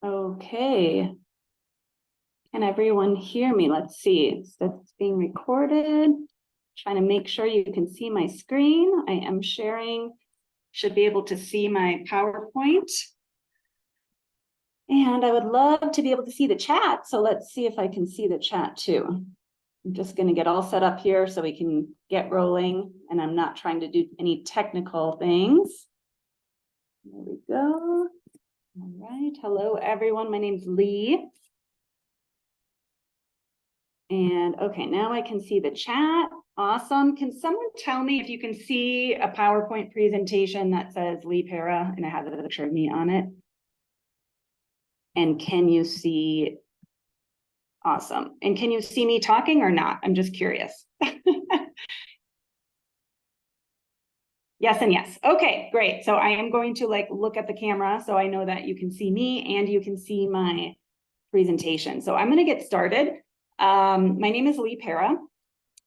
Okay. Can everyone hear me? Let's see. So it's being recorded. Trying to make sure you can see my screen. I am sharing. Should be able to see my PowerPoint. And I would love to be able to see the chat. So let's see if I can see the chat too. I'm just going to get all set up here so we can get rolling. And I'm not trying to do any technical things. There we go. All right. Hello, everyone. My name's Lee. And okay, now I can see the chat. Awesome. Can someone tell me if you can see a PowerPoint presentation that says Lee Pera and it has a picture of me on it? And can you see? Awesome. And can you see me talking or not? I'm just curious. Yes and yes. Okay, great. So I am going to look at the camera so I know that you can see me and you can see my presentation. So I'm going to get started. My name is Lee Pera,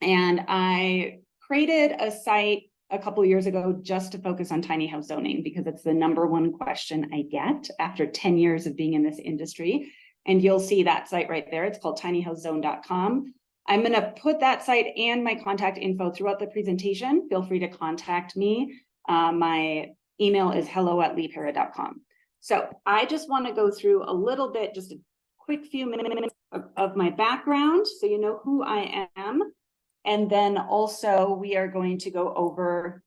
and I created a site a couple of years ago just to focus on tiny house zoning because it's the #1 question I get after 10 years of being in this industry. And you'll see that site right there. It's called tinyhousezone.com. I'm going to put that site and my contact info throughout the presentation. Feel free to contact me. My email is hello@leepera.com. So I just want to go through a little bit, just a quick few minutes of my background so you know who I am. And then also we are going to go over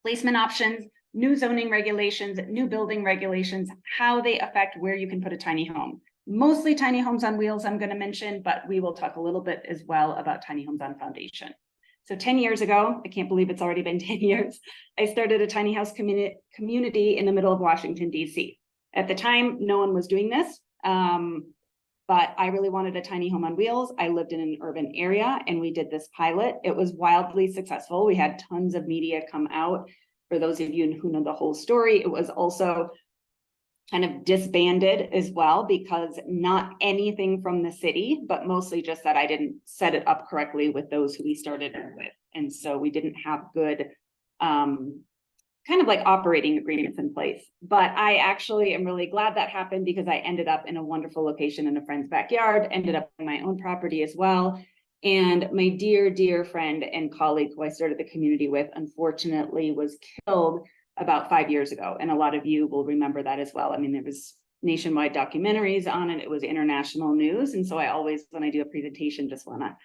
placement options, new zoning regulations, new building regulations, how they affect where you can put a tiny home. Mostly tiny homes on wheels I'm going to mention, but we will talk a little bit as well about tiny homes on foundation. So 10 years ago, I can't believe it's already been 10 years, I started a tiny house community in the middle of Washington, D.C. At the time, no one was doing this, but I really wanted a tiny home on wheels. I lived in an urban area and we did this pilot. It was wildly successful. We had tons of media come out. For those of you who know the whole story, it was also kind of disbanded as well because not anything from the city, but mostly just that I didn't set it up correctly with those who we started with. And so we didn't have good kind of like operating agreements in place. But I actually am really glad that happened because I ended up in a wonderful location in a friend's backyard, ended up in my own property as well. And my dear, dear friend and colleague who I started the community with, unfortunately, was killed about 5 years ago. And a lot of you will remember that as well. I mean, there was nationwide documentaries on it. It was international news. And so I always, when I do a presentation, just want to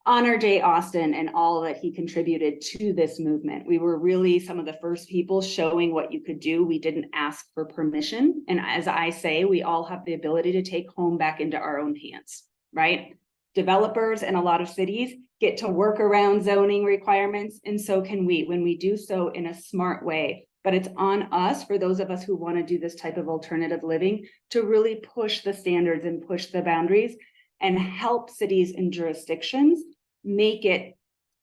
honor Jay Austen and all that he contributed to this movement. We were really some of the first people showing what you could do. We didn't ask for permission. And as I say, we all have the ability to take home back into our own hands, right? Developers and a lot of cities get to work around zoning requirements, and so can we when we do so in a smart way. But it's on us, for those of us who want to do this type of alternative living, to really push the standards and push the boundaries and help cities and jurisdictions make it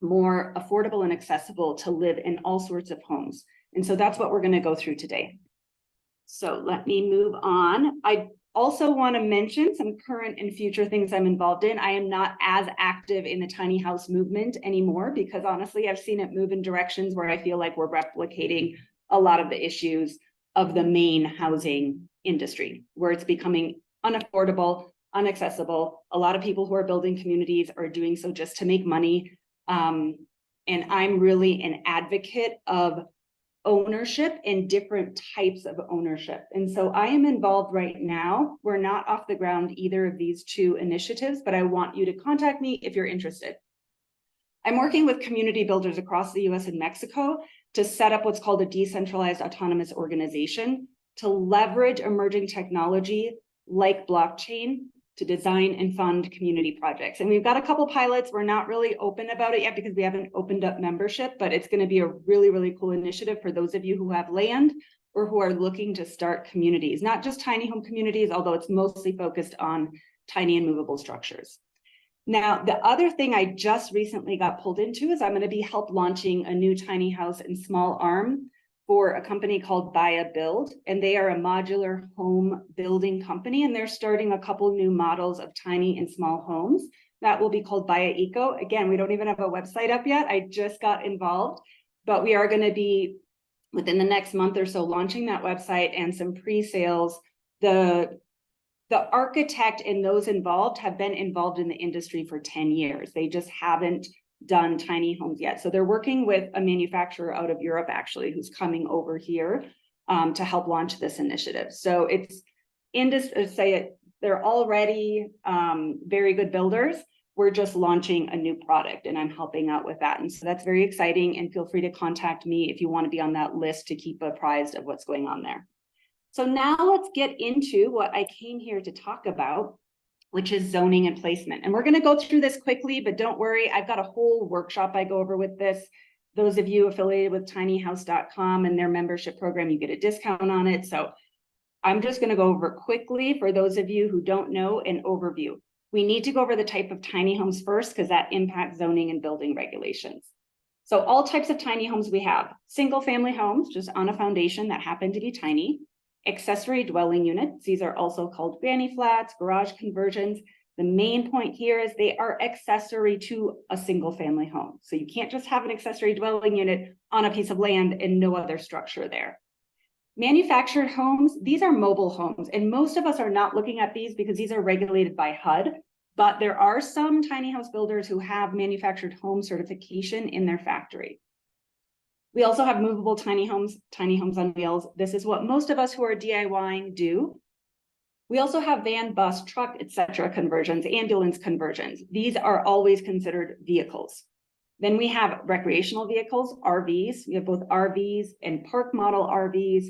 more affordable and accessible to live in all sorts of homes. And so that's what we're going to go through today. So let me move on. I also want to mention some current and future things I'm involved in. I am not as active in the tiny house movement anymore because honestly, I've seen it move in directions where I feel like we're replicating a lot of the issues of the main housing industry, where it's becoming unaffordable, inaccessible. A lot of people who are building communities are doing so just to make money. And I'm really an advocate of ownership and different types of ownership. And so I am involved right now. We're not off the ground either of these two initiatives, but I want you to contact me if you're interested. I'm working with community builders across the US and Mexico to set up what's called a decentralized autonomous organization to leverage emerging technology like blockchain to design and fund community projects. And we've got a couple pilots. We're not really open about it yet because we haven't opened up membership, but it's going to be a really, really cool initiative for those of you who have land or who are looking to start communities, not just tiny home communities, although it's mostly focused on tiny and movable structures. Now, the other thing I just recently got pulled into is I'm going to be help launching a new tiny house and small arm for a company called Buy a Build, and they are a modular home building company, and they're starting a couple new models of tiny and small homes That will be called Via Eco. Again, we don't even have a website up yet. I just got involved, but we are going to be within the next month or so launching that website and some pre-sales. The architect and those involved have been involved in the industry for 10 years. They just haven't done tiny homes yet. So they're working with a manufacturer out of Europe, actually, who's coming over here to help launch this initiative. So it's they're already very good builders. We're just launching a new product and I'm helping out with that. And so that's very exciting. And feel free to contact me if you want to be on that list to keep apprised of what's going on there. So now let's get into what I came here to talk about, which is zoning and placement. And we're going to go through this quickly, but don't worry, I've got a whole workshop I go over with this. Those of you affiliated with tinyhouse.com and their membership program, you get a discount on it. So I'm just going to go over quickly for those of you who don't know an overview. We need to go over the type of tiny homes first because that impacts zoning and building regulations. So all types of tiny homes we have: single family homes, just on a foundation that happen to be tiny; accessory dwelling units. These are also called granny flats, garage conversions. The main point here is they are accessory to a single family home. So you can't just have an accessory dwelling unit on a piece of land and no other structure there. Manufactured homes, these are mobile homes, and most of us are not looking at these because these are regulated by HUD, but there are some tiny house builders who have manufactured home certification in their factory. We also have movable tiny homes on wheels. This is what most of us who are DIYing do. We also have van, bus, truck, etc. conversions, ambulance conversions. These are always considered vehicles. Then we have recreational vehicles, RVs. We have both RVs and park model RVs.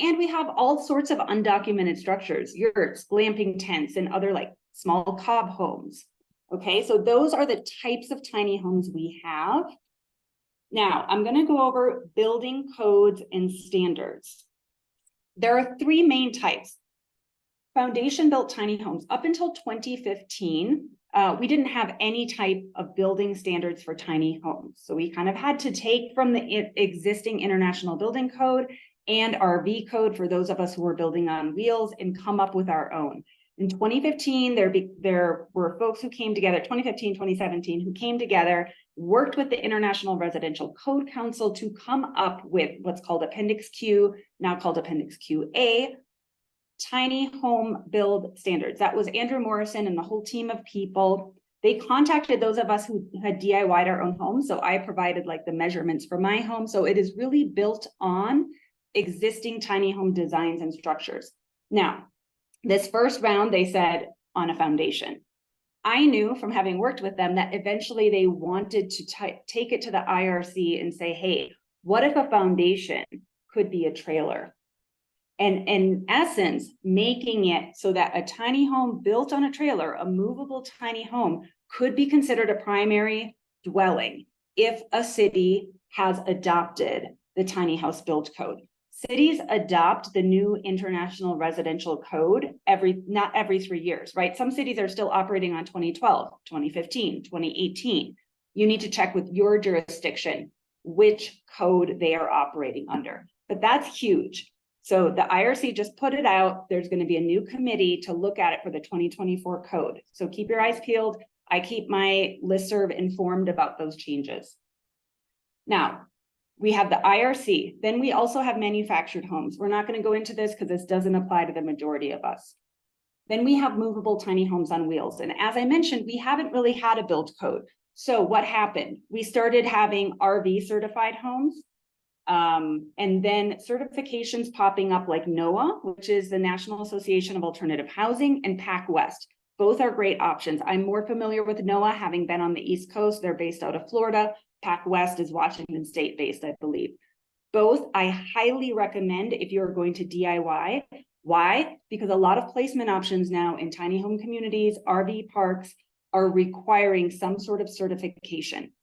And we have all sorts of undocumented structures, yurts, glamping tents, and other like small cob homes. Okay, so those are the types of tiny homes we have. Now, I'm going to go over building codes and standards. There are three main types. Foundation built tiny homes. Up until 2015, we didn't have any type of building standards for tiny homes. So we kind of had to take from the existing International Building Code and RV code for those of us who were building on wheels and come up with our own. In 2015, there were folks who came together, 2015, 2017, who came together, worked with the International Residential Code Council to come up with what's called Appendix Q, now called Appendix QA, tiny home build standards. That was Andrew Morrison and the whole team of people. They contacted those of us who had DIY'd our own homes. So I provided like the measurements for my home. So it is really built on existing tiny home designs and structures. Now, this first round, they said on a foundation. I knew from having worked with them that eventually they wanted to take it to the IRC and say, hey, what if a foundation could be a trailer? And in essence, making it so that a tiny home built on a trailer, a movable tiny home, could be considered a primary dwelling if a city has adopted the tiny house build code. Cities adopt the new International Residential Code not every 3 years, right? Some cities are still operating on 2012, 2015, 2018. You need to check with your jurisdiction which code they are operating under. But that's huge. So the IRC just put it out. There's going to be a new committee to look at it for the 2024 code. So keep your eyes peeled. I keep my listserv informed about those changes. Now, we have the IRC. Then we also have manufactured homes. We're not going to go into this because this doesn't apply to the majority of us. Then we have movable tiny homes on wheels. And as I mentioned, we haven't really had a build code. So what happened? We started having RV certified homes. And then certifications popping up like NOAA, which is the National Association of Alternative Housing, and PAC West. Both are great options. I'm more familiar with NOAA, having been on the East Coast. They're based out of Florida. PAC West is Washington State based, I believe. Both I highly recommend if you're going to DIY. Why? Because a lot of placement options now in tiny home communities, RV parks, are requiring some sort of certification.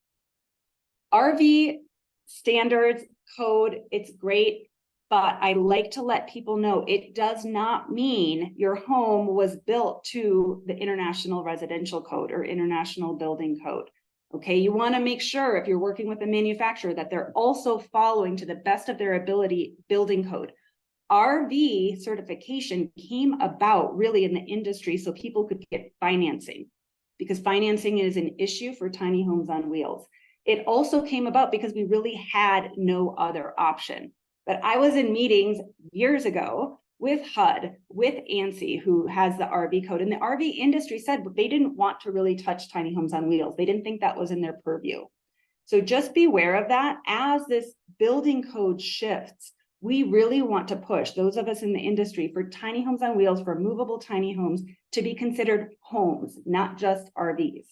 RV standards, code, it's great, but I like to let people know it does not mean your home was built to the International Residential Code or International Building Code. Okay, you want to make sure if you're working with a manufacturer that they're also following to the best of their ability building code. RV certification came about really in the industry so people could get financing. because financing is an issue for tiny homes on wheels. It also came about because we really had no other option. But I was in meetings years ago with HUD, with ANSI, who has the RV code, and the RV industry said they didn't want to really touch tiny homes on wheels. They didn't think that was in their purview. So just beware of that. As this building code shifts, we really want to push those of us in the industry for tiny homes on wheels, for movable tiny homes, to be considered homes, not just RVs.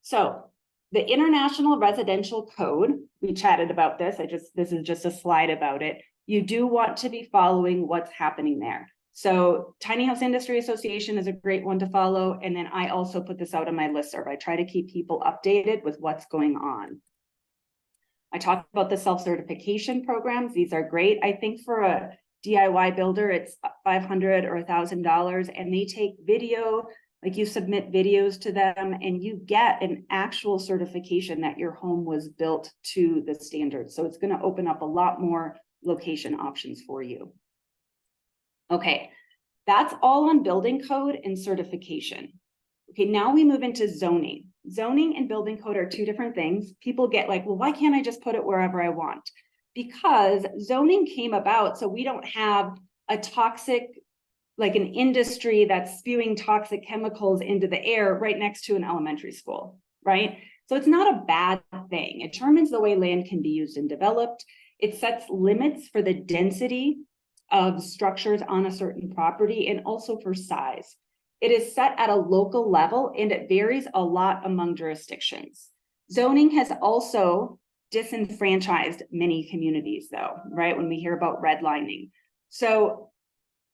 So the International Residential Code, we chatted about this. This is just a slide about it. You do want to be following what's happening there. So Tiny House Industry Association is a great one to follow. And then I also put this out on my listserv. I try to keep people updated with what's going on. I talked about the self-certification programs. These are great. I think for a DIY builder, it's $500 or $1,000, and they take video, like you submit videos to them and you get an actual certification that your home was built to the standards. So it's going to open up a lot more location options for you. Okay, that's all on building code and certification. Okay, now we move into zoning. Zoning and building code are two different things. People get like, well, why can't I just put it wherever I want? Because zoning came about so we don't have a toxic, like an industry that's spewing toxic chemicals into the air right next to an elementary school, right? So it's not a bad thing. It determines the way land can be used and developed. It sets limits for the density of structures on a certain property and also for size. It is set at a local level and it varies a lot among jurisdictions. Zoning has also disenfranchised many communities though, right? When we hear about redlining. So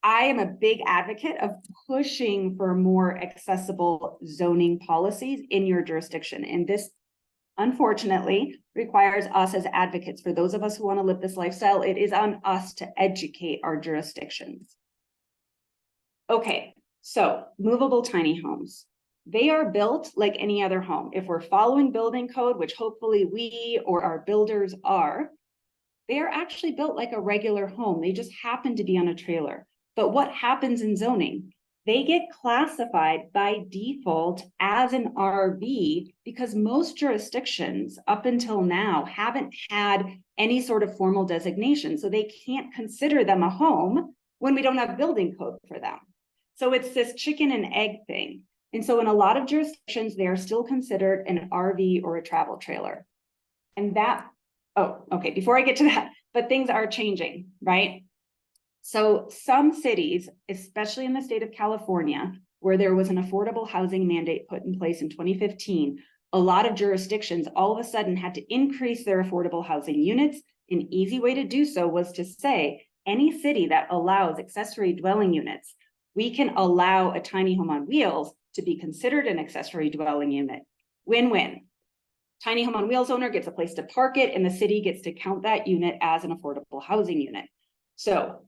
I am a big advocate of pushing for more accessible zoning policies in your jurisdiction. And this, unfortunately, requires us as advocates. For those of us who want to live this lifestyle, it is on us to educate our jurisdictions. Okay, so movable tiny homes. They are built like any other home. If we're following building code, which hopefully we or our builders are, they are actually built like a regular home. They just happen to be on a trailer. But what happens in zoning? They get classified by default as an RV because most jurisdictions up until now haven't had any sort of formal designation. So they can't consider them a home when we don't have building code for them. So it's this chicken and egg thing. And so in a lot of jurisdictions, they are still considered an RV or a travel trailer. And that, oh, okay, before I get to that, but things are changing, right? So some cities, especially in the state of California, where there was an affordable housing mandate put in place in 2015, a lot of jurisdictions all of a sudden had to increase their affordable housing units. An easy way to do so was to say, any city that allows accessory dwelling units, we can allow a tiny home on wheels to be considered an accessory dwelling unit. Win-win. Tiny home on wheels owner gets a place to park it, and the city gets to count that unit as an affordable housing unit. So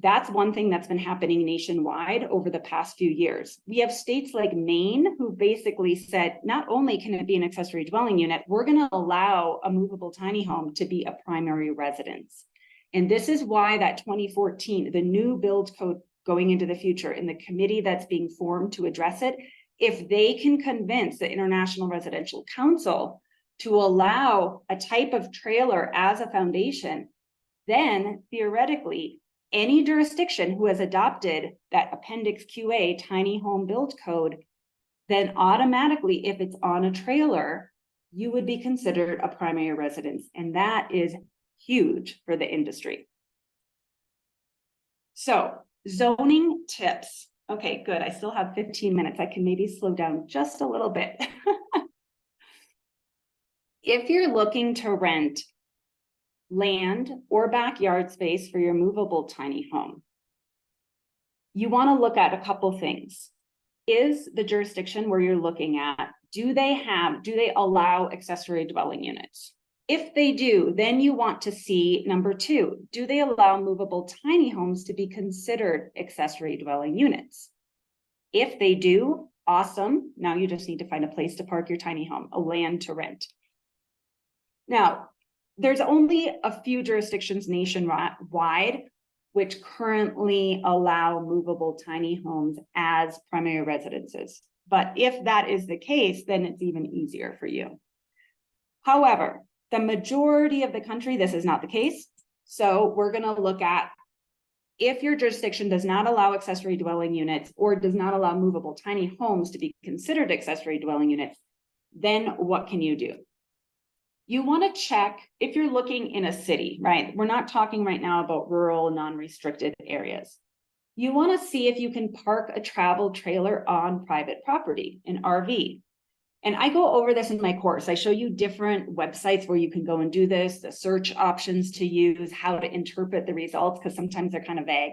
that's one thing that's been happening nationwide over the past few years. We have states like Maine who basically said, not only can it be an accessory dwelling unit, we're going to allow a movable tiny home to be a primary residence. And this is why that 2014, the new build code going into the future, and the committee that's being formed to address it, if they can convince the International Residential Council to allow a type of trailer as a foundation, then theoretically, any jurisdiction who has adopted that Appendix QA tiny home build code, then automatically, if it's on a trailer, you would be considered a primary residence. And that is huge for the industry. So zoning tips. Okay, good. I still have 15 minutes. I can maybe slow down just a little bit. If you're looking to rent land or backyard space for your movable tiny home, you want to look at a couple things. Is the jurisdiction where you're looking at, do they allow accessory dwelling units? If they do, then you want to see number 2, do they allow movable tiny homes to be considered accessory dwelling units? If they do, awesome. Now you just need to find a place to park your tiny home, a land to rent. Now, there's only a few jurisdictions nationwide which currently allow movable tiny homes as primary residences. But if that is the case, then it's even easier for you. However, the majority of the country, this is not the case. So we're going to look at if your jurisdiction does not allow accessory dwelling units or does not allow movable tiny homes to be considered accessory dwelling units, then what can you do? You want to check if you're looking in a city, right? We're not talking right now about rural, non-restricted areas. You want to see if you can park a travel trailer on private property, an RV. And I go over this in my course. I show you different websites where you can go and do this, the search options to use, how to interpret the results, because sometimes they're kind of vague.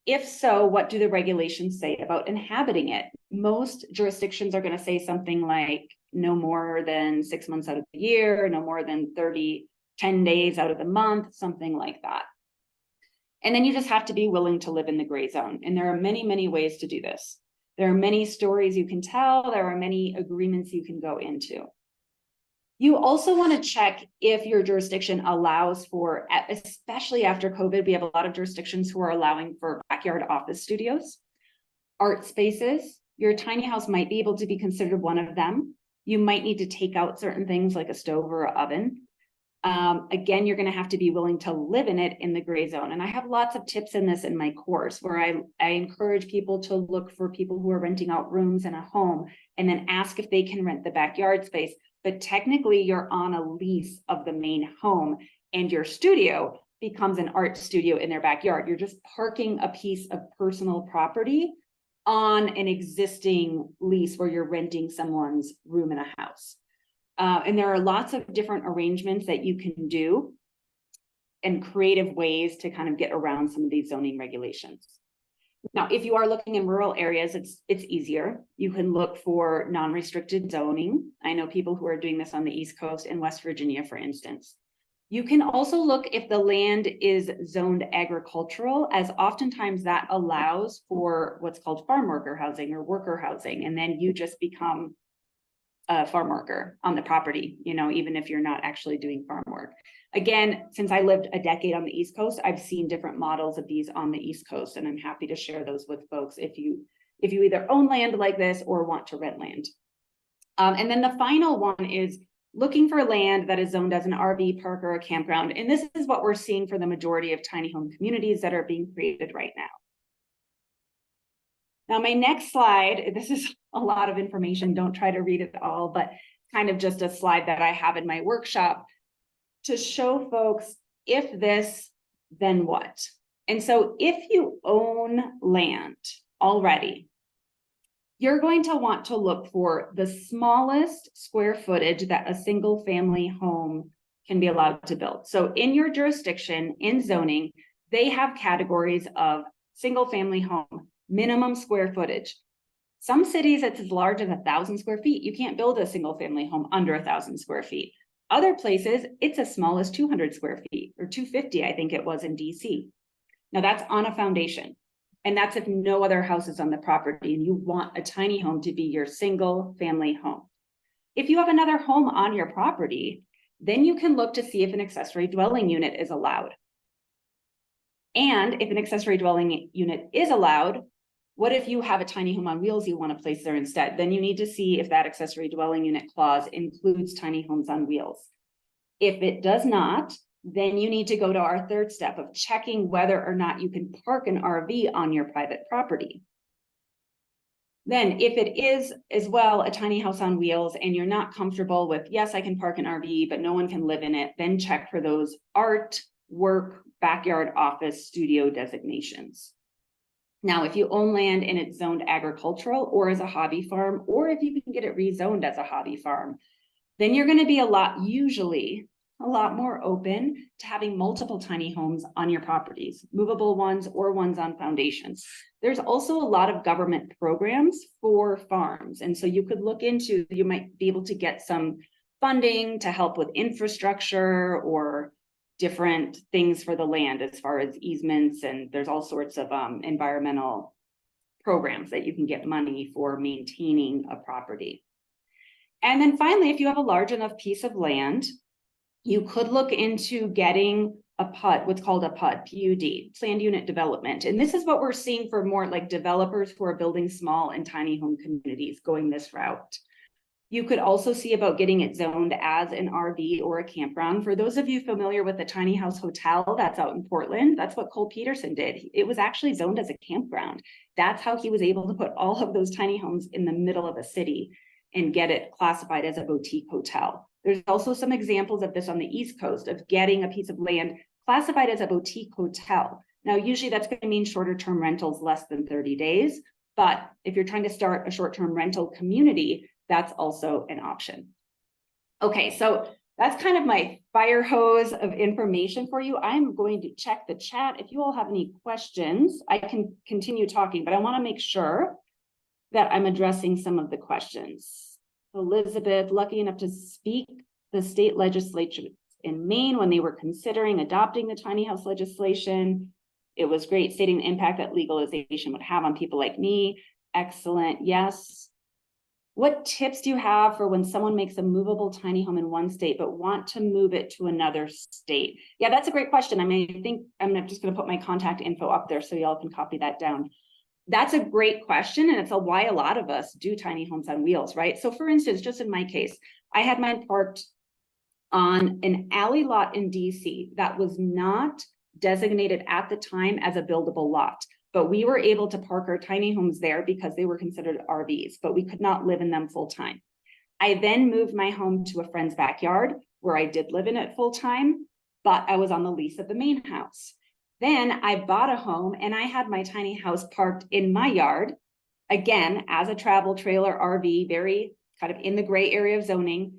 If so, what do the regulations say about inhabiting it? Most jurisdictions are going to say something like no more than 6 months out of the year, no more than 10 days out of the month, something like that. And then you just have to be willing to live in the gray zone. And there are many, many ways to do this. There are many stories you can tell. There are many agreements you can go into. You also want to check if your jurisdiction allows for, especially after COVID, we have a lot of jurisdictions who are allowing for backyard office studios, art spaces. Your tiny house might be able to be considered one of them. You might need to take out certain things like a stove or an oven. Again, you're going to have to be willing to live in it in the gray zone. And I have lots of tips in this in my course where I encourage people to look for people who are renting out rooms in a home and then ask if they can rent the backyard space. But technically you're on a lease of the main home and your studio becomes an art studio in their backyard. You're just parking a piece of personal property on an existing lease where you're renting someone's room in a house. And there are lots of different arrangements that you can do and creative ways to kind of get around some of these zoning regulations. Now, if you are looking in rural areas, it's easier. You can look for non-restricted zoning. I know people who are doing this on the East Coast and West Virginia, for instance. You can also look if the land is zoned agricultural, as oftentimes that allows for what's called farm worker housing or worker housing, and then you just become a farm worker on the property, you know, even if you're not actually doing farm work. Again, since I lived a decade on the East Coast, I've seen different models of these on the East Coast, and I'm happy to share those with folks if you either own land like this or want to rent land. And then the final one is looking for land that is zoned as an RV park or a campground. And this is what we're seeing for the majority of tiny home communities that are being created right now. Now, my next slide, this is a lot of information. Don't try to read it all, but kind of just a slide that I have in my workshop to show folks if this, then what? And so if you own land already, you're going to want to look for the smallest square footage that a single family home can be allowed to build. So in your jurisdiction, in zoning, they have categories of single family home, minimum square footage. Some cities, it's as large as 1,000 square feet. You can't build a single family home under 1,000 square feet. Other places, it's as small as 200 square feet or 250, I think it was in DC. Now that's on a foundation. And that's if no other house is on the property and you want a tiny home to be your single family home. If you have another home on your property, then you can look to see if an accessory dwelling unit is allowed. And if an accessory dwelling unit is allowed, what if you have a tiny home on wheels you want to place there instead? Then you need to see if that accessory dwelling unit clause includes tiny homes on wheels. If it does not, then you need to go to our third step of checking whether or not you can park an RV on your private property. Then if it is as well a tiny house on wheels and you're not comfortable with, yes, I can park an RV, but no one can live in it, then check for those art, work, backyard, office, studio designations. Now, if you own land and it's zoned agricultural or as a hobby farm, or if you can get it rezoned as a hobby farm, then you're going to be usually a lot more open to having multiple tiny homes on your properties, movable ones or ones on foundations. There's also a lot of government programs for farms. And so you could look into, you might be able to get some funding to help with infrastructure or different things for the land as far as easements, and there's all sorts of environmental programs that you can get money for maintaining a property. And then finally, if you have a large enough piece of land, you could look into getting a PUD, what's called a PUD, PUD, planned unit development. And this is what we're seeing for more like developers who are building small and tiny home communities going this route. You could also see about getting it zoned as an RV or a campground. For those of you familiar with the Tiny House Hotel that's out in Portland, that's what Cole Peterson did. It was actually zoned as a campground. That's how he was able to put all of those tiny homes in the middle of a city and get it classified as a boutique hotel. There's also some examples of this on the East Coast of getting a piece of land classified as a boutique hotel. Now, usually that's going to mean shorter term rentals, less than 30 days. But if you're trying to start a short-term rental community, that's also an option. Okay, so that's kind of my fire hose of information for you. I'm going to check the chat. If you all have any questions, I can continue talking, but I want to make sure that I'm addressing some of the questions. Elizabeth, lucky enough to speak the state legislature in Maine when they were considering adopting the tiny house legislation. It was great stating the impact that legalization would have on people like me. Excellent, yes. What tips do you have for when someone makes a movable tiny home in one state but want to move it to another state? Yeah, that's a great question. I mean, I think I'm just going to put my contact info up there so y'all can copy that down. That's a great question, and it's why a lot of us do tiny homes on wheels, right? So for instance, just in my case, I had mine parked on an alley lot in DC that was not designated at the time as a buildable lot. But we were able to park our tiny homes there because they were considered RVs, but we could not live in them full time. I then moved my home to a friend's backyard where I did live in it full time, but I was on the lease of the main house. Then I bought a home and I had my tiny house parked in my yard, again, as a travel trailer RV, very kind of in the gray area of zoning.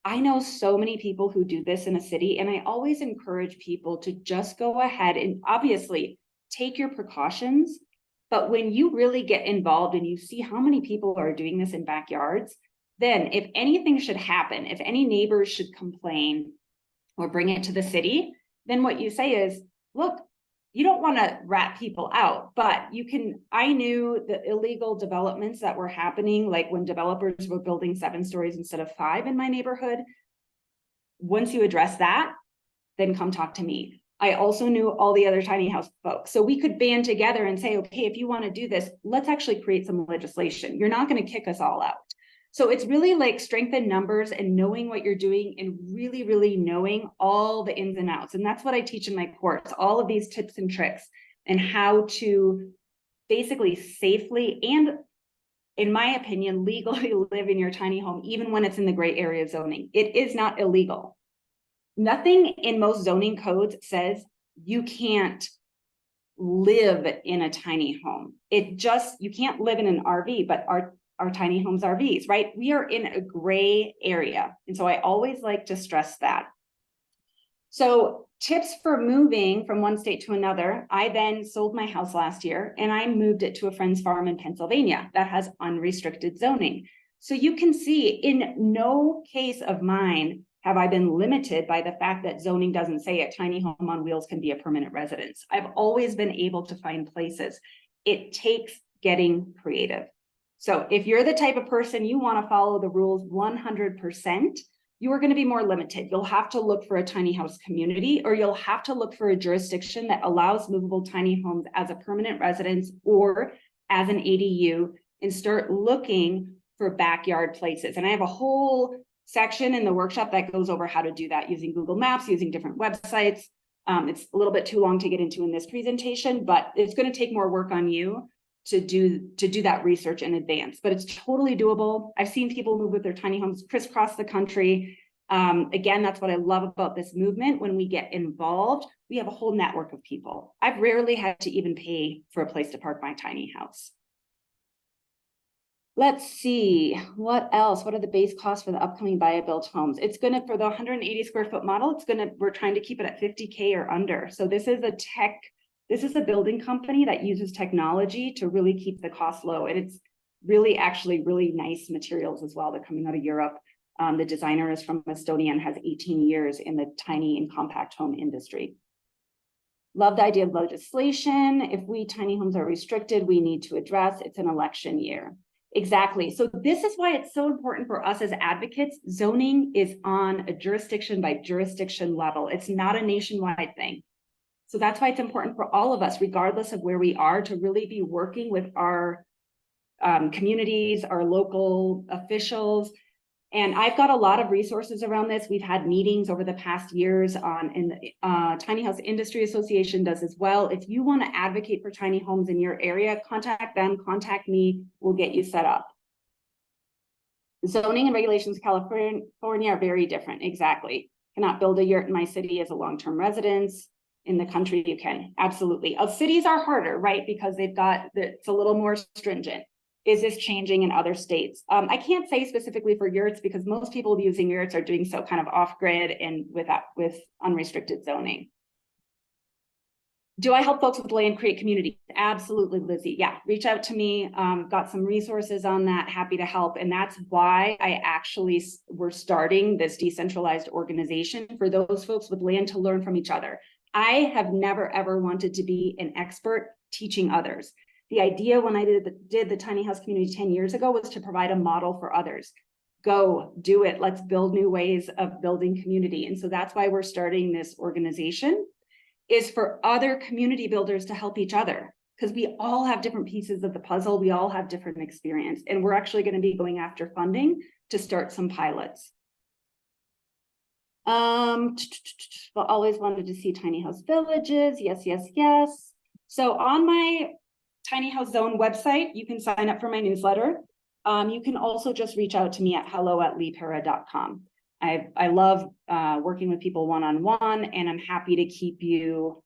I know so many people who do this in a city, and I always encourage people to just go ahead and obviously take your precautions. But when you really get involved and you see how many people are doing this in backyards, then if anything should happen, if any neighbors should complain or bring it to the city, then what you say is, look, you don't want to rat people out, but you can. I knew the illegal developments that were happening, like when developers were building 7 stories instead of 5 in my neighborhood. Once you address that, then come talk to me. I also knew all the other tiny house folks. So we could band together and say, okay, if you want to do this, let's actually create some legislation. You're not going to kick us all out. So it's really like strength in numbers and knowing what you're doing and really, really knowing all the ins and outs. And that's what I teach in my course, all of these tips and tricks and how to basically safely and, in my opinion, legally live in your tiny home, even when it's in the gray area of zoning. It is not illegal. Nothing in most zoning codes says you can't live in a tiny home. It just, you can't live in an RV, but our tiny homes RVs, right? We are in a gray area. And so I always like to stress that. So tips for moving from one state to another. I then sold my house last year and I moved it to a friend's farm in Pennsylvania that has unrestricted zoning. So you can see in no case of mine have I been limited by the fact that zoning doesn't say a tiny home on wheels can be a permanent residence. I've always been able to find places. It takes getting creative. So if you're the type of person you want to follow the rules 100%, you are going to be more limited. You'll have to look for a tiny house community, or you'll have to look for a jurisdiction that allows movable tiny homes as a permanent residence or as an ADU, and start looking for backyard places. And I have a whole section in the workshop that goes over how to do that using Google Maps, using different websites. It's a little bit too long to get into in this presentation, but it's going to take more work on you to do that research in advance, but it's totally doable. I've seen people move with their tiny homes crisscross the country. Again, that's what I love about this movement. When we get involved, we have a whole network of people. I've rarely had to even pay for a place to park my tiny house. Let's see, what else? What are the base costs for the upcoming buy a build homes? It's gonna, for the 180 square foot model, we're trying to keep it at 50K or under. So this is a building company that uses technology to really keep the cost low. And it's really actually really nice materials as well. They're coming out of Europe. The designer is from Estonia and has 18 years in the tiny and compact home industry. Love the idea of legislation. If tiny homes are restricted, we need to address. It's an election year. Exactly. So this is why it's so important for us as advocates. Zoning is on a jurisdiction by jurisdiction level. It's not a nationwide thing. So that's why it's important for all of us, regardless of where we are, to really be working with our communities, our local officials. And I've got a lot of resources around this. We've had meetings over the past years and the Tiny House Industry Association does as well. If you want to advocate for tiny homes in your area, contact them, contact me, we'll get you set up. Zoning and regulations in California are very different, exactly. Cannot build a yurt in my city as a long-term residence. In the country, you can, absolutely. Cities are harder, right? Because it's a little more stringent. Is this changing in other states? I can't say specifically for yurts because most people using yurts are doing so kind of off-grid and with unrestricted zoning. Do I help folks with land create community? Absolutely, Lizzie. Yeah, reach out to me. Got some resources on that. Happy to help. And that's why we're starting this decentralized organization for those folks with land to learn from each other. I have never, ever wanted to be an expert teaching others. The idea when I did the tiny house community 10 years ago was to provide a model for others. Go do it. Let's build new ways of building community. And so that's why we're starting this organization, is for other community builders to help each other, because we all have different pieces of the puzzle. We all have different experience. And we're actually going to be going after funding to start some pilots. But always wanted to see tiny house villages. Yes, yes, yes. So on my Tiny House Zone website, you can sign up for my newsletter. You can also just reach out to me at hello@leepera.com. I love working with people one-on-one, and I'm happy to keep you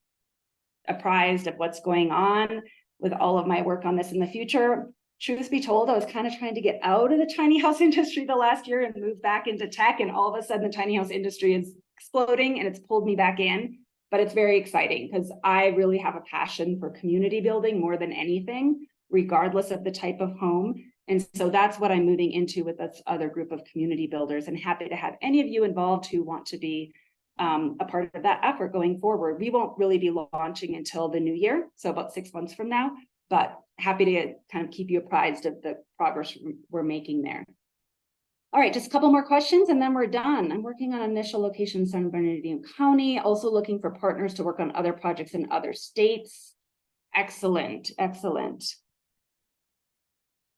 apprised of what's going on with all of my work on this in the future. Truth be told, I was kind of trying to get out of the tiny house industry the last year and move back into tech, and all of a sudden the tiny house industry is exploding and it's pulled me back in. But it's very exciting because I really have a passion for community building more than anything, regardless of the type of home. And so that's what I'm moving into with this other group of community builders, and happy to have any of you involved who want to be a part of that effort going forward. We won't really be launching until the new year, so about 6 months from now, but happy to kind of keep you apprised of the progress we're making there. All right, just a couple more questions and then we're done. I'm working on initial location in San Bernardino County, also looking for partners to work on other projects in other states. Excellent, excellent.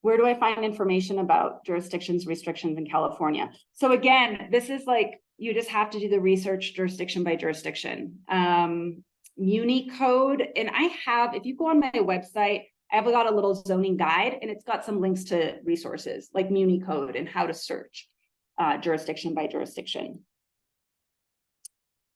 Where do I find information about jurisdictions, restrictions in California? So again, this is like, you just have to do the research jurisdiction by jurisdiction. Muni code, and if you go on my website, I've got a little zoning guide, and it's got some links to resources like Muni code and how to search jurisdiction by jurisdiction.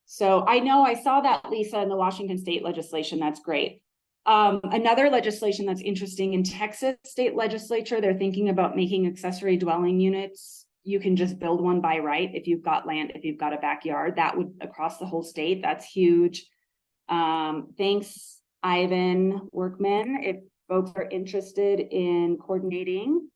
So I know I saw that, Lisa, in the Washington state legislation. That's great. Another legislation that's interesting in Texas state legislature, they're thinking about making accessory dwelling units. You can just build one by right if you've got land, if you've got a backyard. That would across the whole state. That's huge. Thanks, Ivan Workman. If folks are interested in coordinating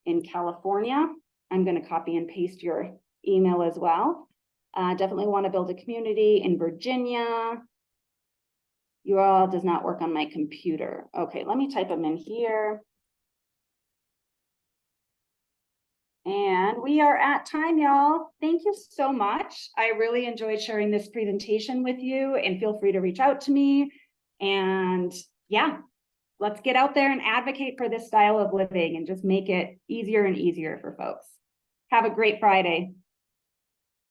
in California, I'm going to copy and paste your email as well. Definitely want to build a community in Virginia. URL does not work on my computer. Okay, let me type them in here. And we are at time, y'all. Thank you so much. I really enjoyed sharing this presentation with you, and feel free to reach out to me. And yeah, let's get out there and advocate for this style of living and just make it easier and easier for folks. Have a great Friday.